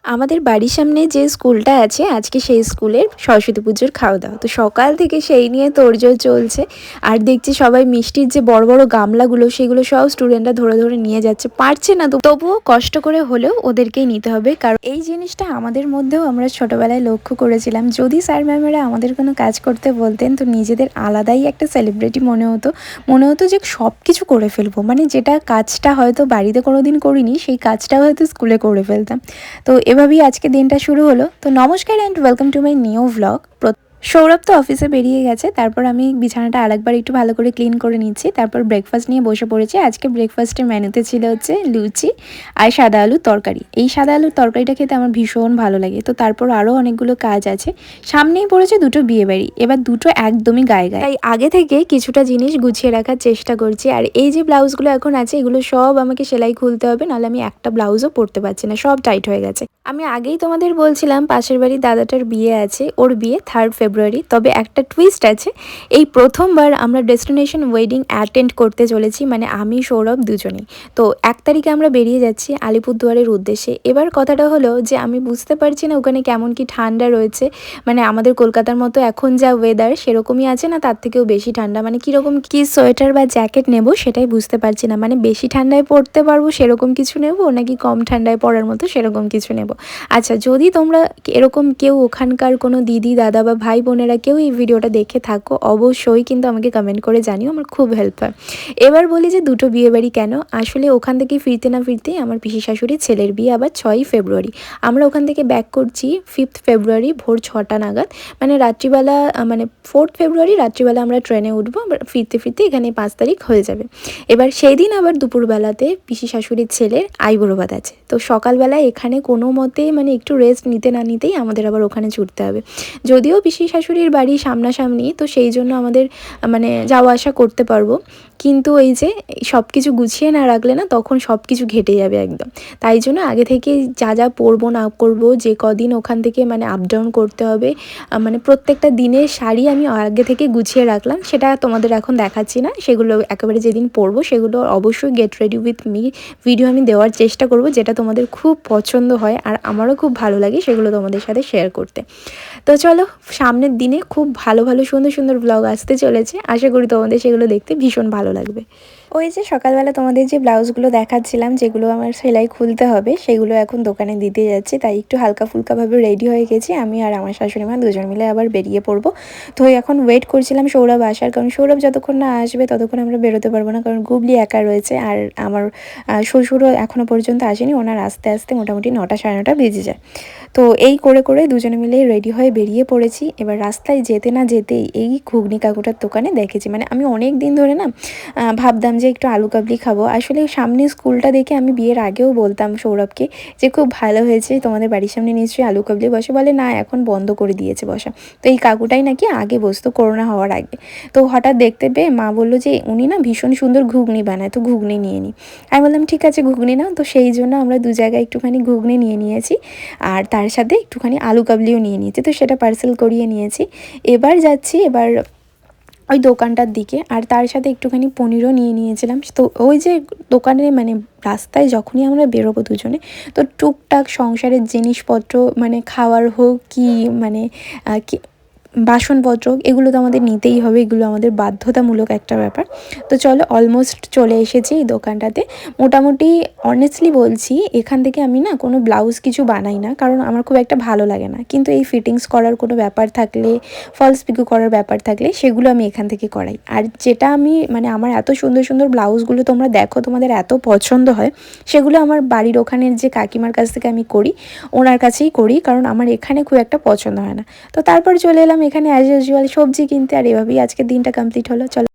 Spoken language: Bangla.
আমাদের বাড়ির সামনে যে স্কুলটা আছে আজকে সেই স্কুলের সরস্বতী পুজোর খাওয়া দাওয়া, তো সকাল থেকে সেই নিয়ে তোড়জোড় চলছে। আর দেখছি সবাই মিষ্টির যে বড় বড় গামলাগুলো সেগুলো সব স্টুডেন্টরা ধরে ধরে নিয়ে যাচ্ছে, পারছে না তো তবুও কষ্ট করে হলেও ওদেরকেই নিতে হবে, কারণ এই জিনিসটা আমাদের মধ্যেও আমরা ছোটবেলায় লক্ষ্য করেছিলাম। যদি স্যার ম্যামেরা আমাদের কোনো কাজ করতে বলতেন তো নিজেদের আলাদাই একটা সেলিব্রিটি মনে হতো যে সব কিছু করে ফেলবো, মানে যেটা কাজটা হয়তো বাড়িতে কোনোদিন করিনি সেই কাজটা হয়তো স্কুলে করে ফেলতাম। তো এভাবেই আজকে দিনটা শুরু হলো। তো নমস্কার and welcome to my new vlog. Sourav তো অফিসে বেরিয়ে গেছে, তারপর আমি বিছানাটা আরেকবার একটু ভালো করে ক্লিন করে নিচ্ছি, তারপর ব্রেকফাস্ট নিয়ে বসে পড়েছি। আজকে ব্রেকফাস্টের মেনুতে ছিল হচ্ছে লুচি আর সাদা আলুর তরকারি। এই সাদা আলুর তরকারিটা খেতে আমার ভীষণ ভালো লাগে। তো তারপর আরও অনেকগুলো কাজ আছে, সামনেই পড়েছে দুটো বিয়েবাড়ি, এবার দুটো একদমই গায়ে গায়ে, তাই আগে থেকে কিছুটা জিনিস গুছিয়ে রাখার চেষ্টা করছি। আর এই যে ব্লাউজগুলো এখন আছে এগুলো সব আমাকে সেলাই খুলতে হবে, নাহলে আমি একটা ব্লাউজও পরতে পারছি না, সব টাইট হয়ে গেছে। আমি আগেই তোমাদের বলছিলাম পাশের বাড়ির দাদাটার বিয়ে আছে, ওর বিয়ে 3 ফেব্রুয়ারি। তবে একটা টুইস্ট আছে, এই প্রথমবার আমরা ডেস্টিনেশন ওয়েডিং অ্যাটেন্ড করতে চলেছি, মানে আমি সৌরভ দুজনেই। তো 1 তারিখে আমরা বেরিয়ে যাচ্ছি আলিপুরদুয়ারের উদ্দেশ্যে। এবার কথাটা হলো যে আমি বুঝতে পারছি না ওখানে কেমন কি ঠান্ডা রয়েছে, মানে আমাদের কলকাতার মতো এখন যা ওয়েদার সেরকমই আছে না তার থেকেও বেশি ঠান্ডা, মানে কীরকম কি সোয়েটার বা জ্যাকেট নেব সেটাই বুঝতে পারছি না। মানে বেশি ঠান্ডায় পরতে পারবো সেরকম কিছু নেব নাকি কম ঠান্ডায় পরার মতো সেরকম কিছু নেব। আচ্ছা, যদি তোমরা এরকম কেউ ওখানকার কোনো দিদি দাদা বা ভাই বোনেরা কেউ এই ভিডিওটা দেখে থাকো অবশ্যই কিন্তু আমাকে কমেন্ট করে জানিও, আমার খুব হেল্প হয়। এবার বলি যে দুটো বিয়েবাড়ি কেন, আসলে ওখান থেকে ফিরতে না ফিরতেই আমার পিসি শাশুড়ির ছেলের বিয়ে আবার 6ই ফেব্রুয়ারি। আমরা ওখান থেকে ব্যাক করছি 5th ফেব্রুয়ারি ভোর 6টা নাগাদ, মানে রাত্রিবেলা, মানে 4th ফেব্রুয়ারি রাত্রিবেলা আমরা ট্রেনে উঠবো, ফিরতে ফিরতে এখানে 5 তারিখ হয়ে যাবে। এবার সেই দিন আবার দুপুরবেলাতে পিসি শাশুড়ির ছেলের আইবুড়ো ভাত আছে। তো সকালবেলায় এখানে কোনো মতে মানে একটু রেস্ট নিতে না নিতেই আমাদের আবার ওখানে ছুটতে হবে। যদিও পিসি শাশুড়ির বাড়ি সামনাসামনি, তো সেই জন্য আমাদের মানে যাওয়া আসা করতে পারবো, কিন্তু এই যে সব কিছু গুছিয়ে না রাখলে না তখন সব কিছু ঘেটে যাবে একদম। তাই জন্য আগে থেকে যা যা পরবো না করবো, যে কদিন ওখান থেকে মানে আপ ডাউন করতে হবে, মানে প্রত্যেকটা দিনের শাড়ি আমি আগে থেকে গুছিয়ে রাখলাম। সেটা তোমাদের এখন দেখাচ্ছি না, সেগুলো একেবারে যেদিন পরবো সেগুলো অবশ্যই get ready with me video আমি দেওয়ার চেষ্টা করব, যেটা তোমাদের খুব পছন্দ হয় আর আমারও খুব ভালো লাগে সেগুলো তোমাদের সাথে শেয়ার করতে। তো চলো, সামনের দিনে খুব ভালো ভালো সুন্দর সুন্দর ব্লগ আসতে চলেছে, আশা করি তোমাদের সেগুলো দেখতে ভীষণ ভালো লাগবে। ওই যে সকালবেলা তোমাদের যে ব্লাউজগুলো দেখাচ্ছিলাম যেগুলো আমার সেলাই খুলতে হবে সেগুলো এখন দোকানে দিতে যাচ্ছি, তাই একটু হালকা ফুলকাভাবে রেডি হয়ে গেছি। আমি আর আমার শাশুড়ি মা দুজন মিলে আবার বেরিয়ে পড়বো। তো এখন ওয়েট করছিলাম সৌরভ আসার, কারণ সৌরভ যতক্ষণ না আসবে ততক্ষণ আমরা বেরোতে পারবো না, কারণ গুবলি একা রয়েছে আর আমার শ্বশুরও এখনও পর্যন্ত আসেনি, ওনার আস্তে আস্তে মোটামুটি 9টা সাড়ে 9টা বেজে যায়। তো এই করে করে দুজনে মিলে রেডি হয়ে বেরিয়ে পড়েছি। এবার রাস্তায় যেতে না যেতেই এই ঘুগনি কাকুটার দোকানে দেখেছি, মানে আমি অনেক দিন ধরে না ভাবতাম যে একটু আলু কাবলি খাবো। আসলে সামনে স্কুলটা দেখে আমি বিয়ের আগেও বলতাম সৌরভকে যে খুব ভালো হয়েছে, তোমাদের বাড়ির সামনে নিশ্চয়ই আলু কাবলি বসে, বলে না এখন বন্ধ করে দিয়েছে বসা। তো এই কাকুটাই নাকি আগে বসতো করোনা হওয়ার আগে। তো হঠাৎ দেখতে পেয়ে মা বললো যে উনি না ভীষণ সুন্দর ঘুগনি বানায়, তো ঘুগনি নিয়ে নিই। আমি বললাম ঠিক আছে ঘুগনি নাও। তো সেই জন্য আমরা দু জায়গায় একটুখানি ঘুগনি নিয়ে নিয়েছি, আর তার সাথে একটুখানি আলু কাবলিও নিয়ে নিয়েছি, তো সেটা পার্সেল করিয়ে নিয়েছি। এবার যাচ্ছি ওই দোকানটার দিকে, আর তার সাথে একটুখানি পনিরও নিয়ে নিয়েছিলাম। তো ওই যে দোকানে মানে রাস্তায় যখনই আমরা বেরোবো দুজনে, তো টুকটাক সংসারের জিনিসপত্র মানে খাওয়ার হোক কি মানে কি বাসনপত্র এগুলো তো আমাদের নিতেই হবে, এগুলো আমাদের বাধ্যতামূলক একটা ব্যাপার। তো চলো অলমোস্ট চলে এসেছি এই দোকানটাতে। মোটামুটি অনেস্টলি বলছি এখান থেকে আমি না কোনো ব্লাউজ কিছু বানাই না, কারণ আমার খুব একটা ভালো লাগে না, কিন্তু এই ফিটিংস করার কোনো ব্যাপার থাকলে, ফলস পিকো করার ব্যাপার থাকলে সেগুলো আমি এখান থেকে করাই। আর যেটা আমি মানে আমার এত সুন্দর সুন্দর ব্লাউজগুলো তোমরা দেখো তোমাদের এত পছন্দ হয়, সেগুলো আমার বাড়ির ওখানের যে কাকিমার কাছ থেকে আমি করি, ওনার কাছেই করি, কারণ আমার এখানে খুব একটা পছন্দ হয় না। তো তারপর চলে এলাম এখানে অ্যাজ ইউজুয়াল সবজি কিনতে, আর এভাবেই আজকের দিনটা কমপ্লিট হলো। চলো।